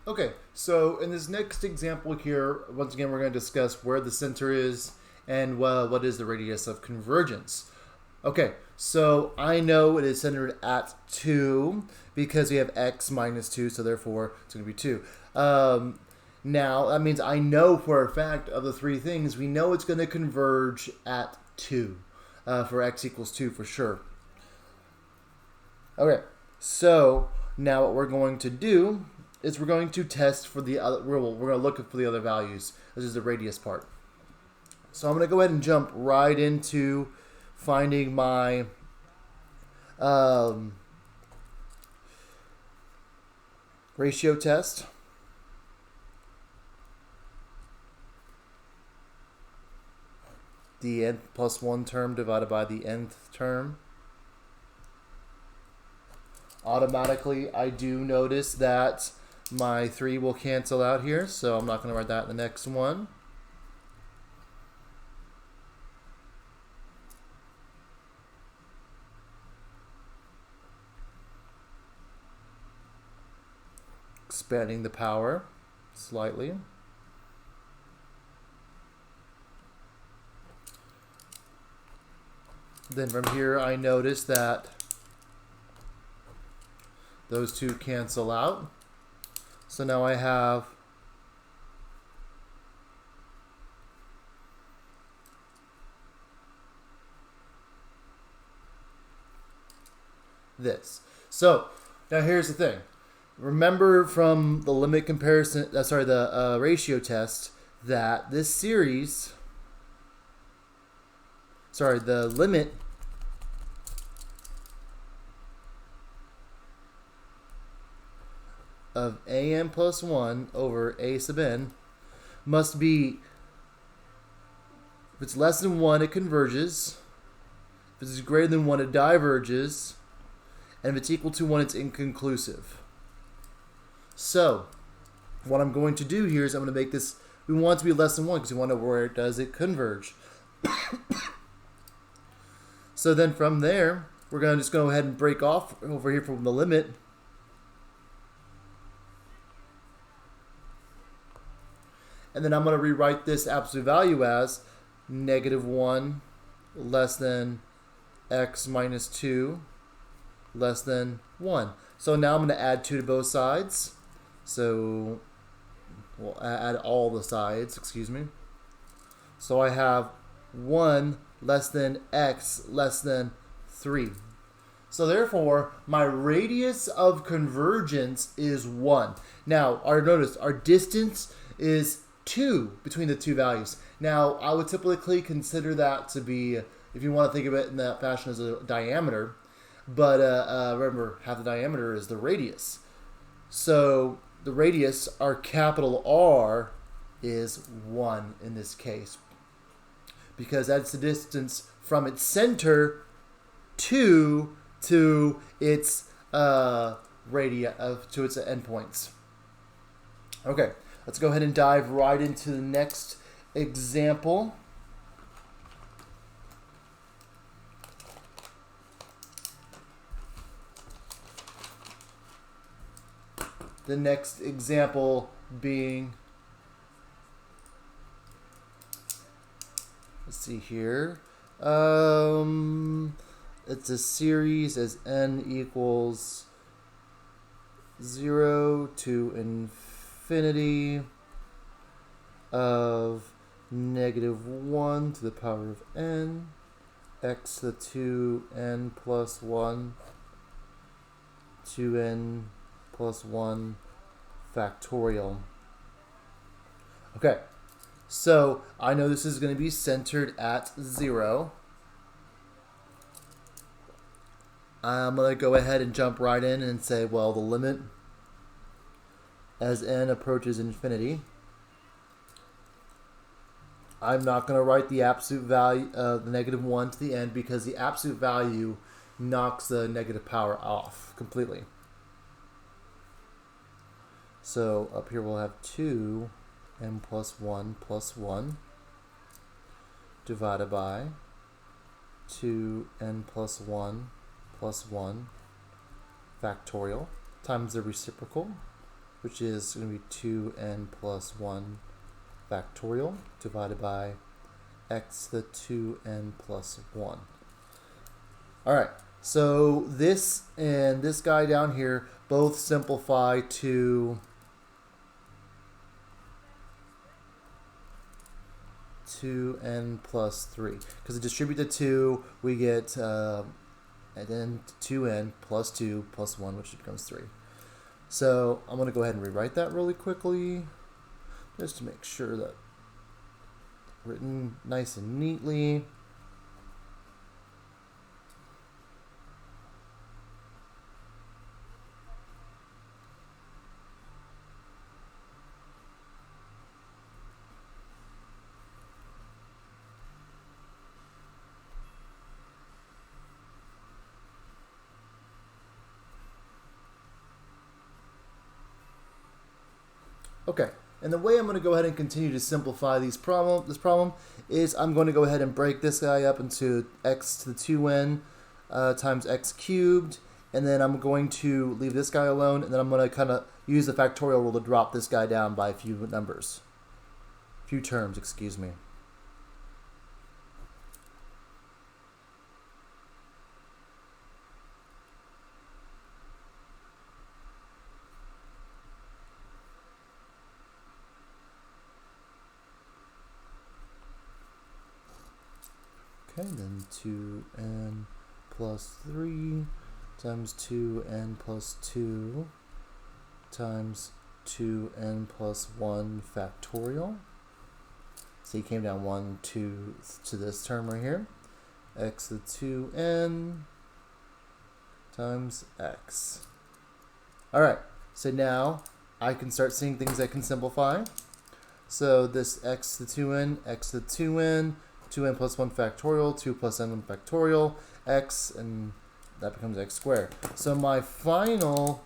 Okay, so in this next example here, once again, we're going to discuss where the center is and what is the radius of convergence. Okay, so I know it is centered at 2 because we have x minus 2, so therefore it's going to be 2. Now, that means I know for a fact of the three things, we know it's going to converge at 2 for x equals 2 for sure. Okay, so now what we're going to do is we're going to test for the other, we're going to look for the other values. This is the radius part. So I'm going to go ahead and jump right into finding my ratio test. The n plus 1 term divided by the nth term. Automatically, I do notice that my 3 will cancel out here, so I'm not going to write that in the next one. Expanding the power slightly. Then from here, I notice that those two cancel out. So now I have this. So now here's the thing. Remember from the limit comparison, the ratio test, that this series, the limit of an plus 1 over a sub n must be, if it's less than 1, it converges. If it's greater than 1, it diverges. And if it's equal to 1, it's inconclusive. So, what I'm going to do here is I'm going to make this, we want it to be less than 1 because we want to know where does it converge. So then from there, we're going to just go ahead and break off over here from the limit. And then I'm going to rewrite this absolute value as -1 less than x minus 2 less than 1. So now I'm going to add 2 to both sides. So we'll add all the sides, excuse me. So I have 1 less than x less than 3. So therefore, my radius of convergence is 1. Now, notice our distance is 2 between the two values. Now, I would typically consider that to be, if you want to think of it in that fashion, as a diameter. But remember, half the diameter is the radius. So the radius, our capital R, is 1 in this case, because that's the distance from its center to its to its endpoints. Okay, let's go ahead and dive right into the next example. The next example being, let's see here, it's a series as n equals 0 to infinity of -1 to the power of n, x to the 2n plus 1, 2n plus 1 factorial. Okay, so I know this is going to be centered at 0. I'm going to go ahead and jump right in and say, well, the limit as n approaches infinity. I'm not going to write the absolute value of the -1 to the end because the absolute value knocks the negative power off completely. So up here we'll have 2n plus 1 divided by 2n plus 1 factorial times the reciprocal, which is going to be 2n plus 1 factorial divided by x to the 2n plus 1. All right, so this and this guy down here both simplify to 2n plus 3. Because we distribute the 2, we get, and then 2n plus 2 plus 1, which becomes 3. So I'm going to go ahead and rewrite that really quickly, just to make sure that written nice and neatly. Okay, and the way I'm going to go ahead and continue to simplify this problem is I'm going to go ahead and break this guy up into x to the 2n times x cubed, and then I'm going to leave this guy alone, and then I'm going to kind of use the factorial rule to drop this guy down by a few terms, excuse me. Okay, then 2n plus 3 times 2n plus 2 times 2n plus 1 factorial. So you came down 1, 2 to this term right here. X to the 2n times x. All right, so now I can start seeing things I can simplify. So this x to the 2n, x to the 2n, 2n plus 1 factorial, 2 plus n factorial, x, and that becomes x squared. So my final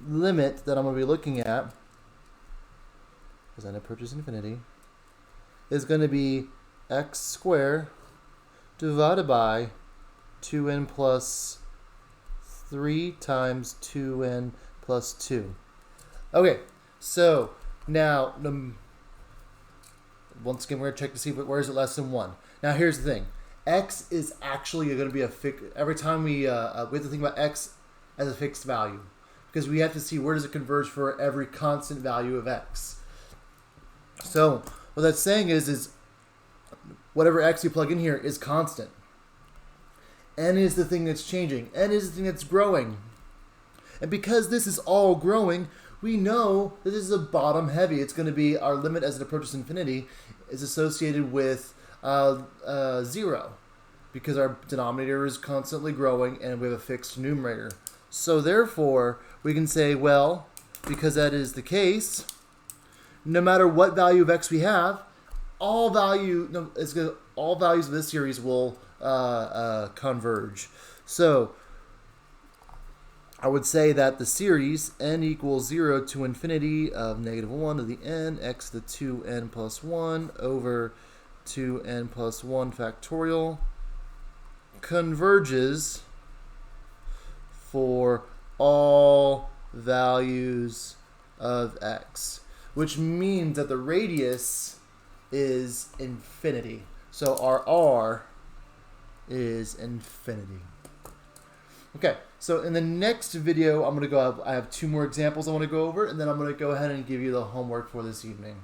limit that I'm going to be looking at, as n approaches infinity, is going to be x squared divided by 2n plus 3 times 2n plus 2. Okay, so now once again, we're going to check to see where is it less than 1. Now, here's the thing. X is actually going to be a fixed. Every time we have to think about x as a fixed value, because we have to see where does it converge for every constant value of x. So what that's saying is whatever x you plug in here is constant. N is the thing that's changing. N is the thing that's growing. And because this is all growing, we know that this is a bottom heavy. It's going to be our limit as it approaches infinity is associated with 0, because our denominator is constantly growing and we have a fixed numerator. So therefore, we can say, well, because that is the case, no matter what value of x we have, all values of this series will converge. So I would say that the series n equals 0 to infinity of -1 to the n x to the 2n plus 1 over 2n plus 1 factorial converges for all values of x, which means that the radius is infinity. So our r is infinity. Okay, so in the next video, I have 2 more examples I want to go over, and then I'm going to go ahead and give you the homework for this evening.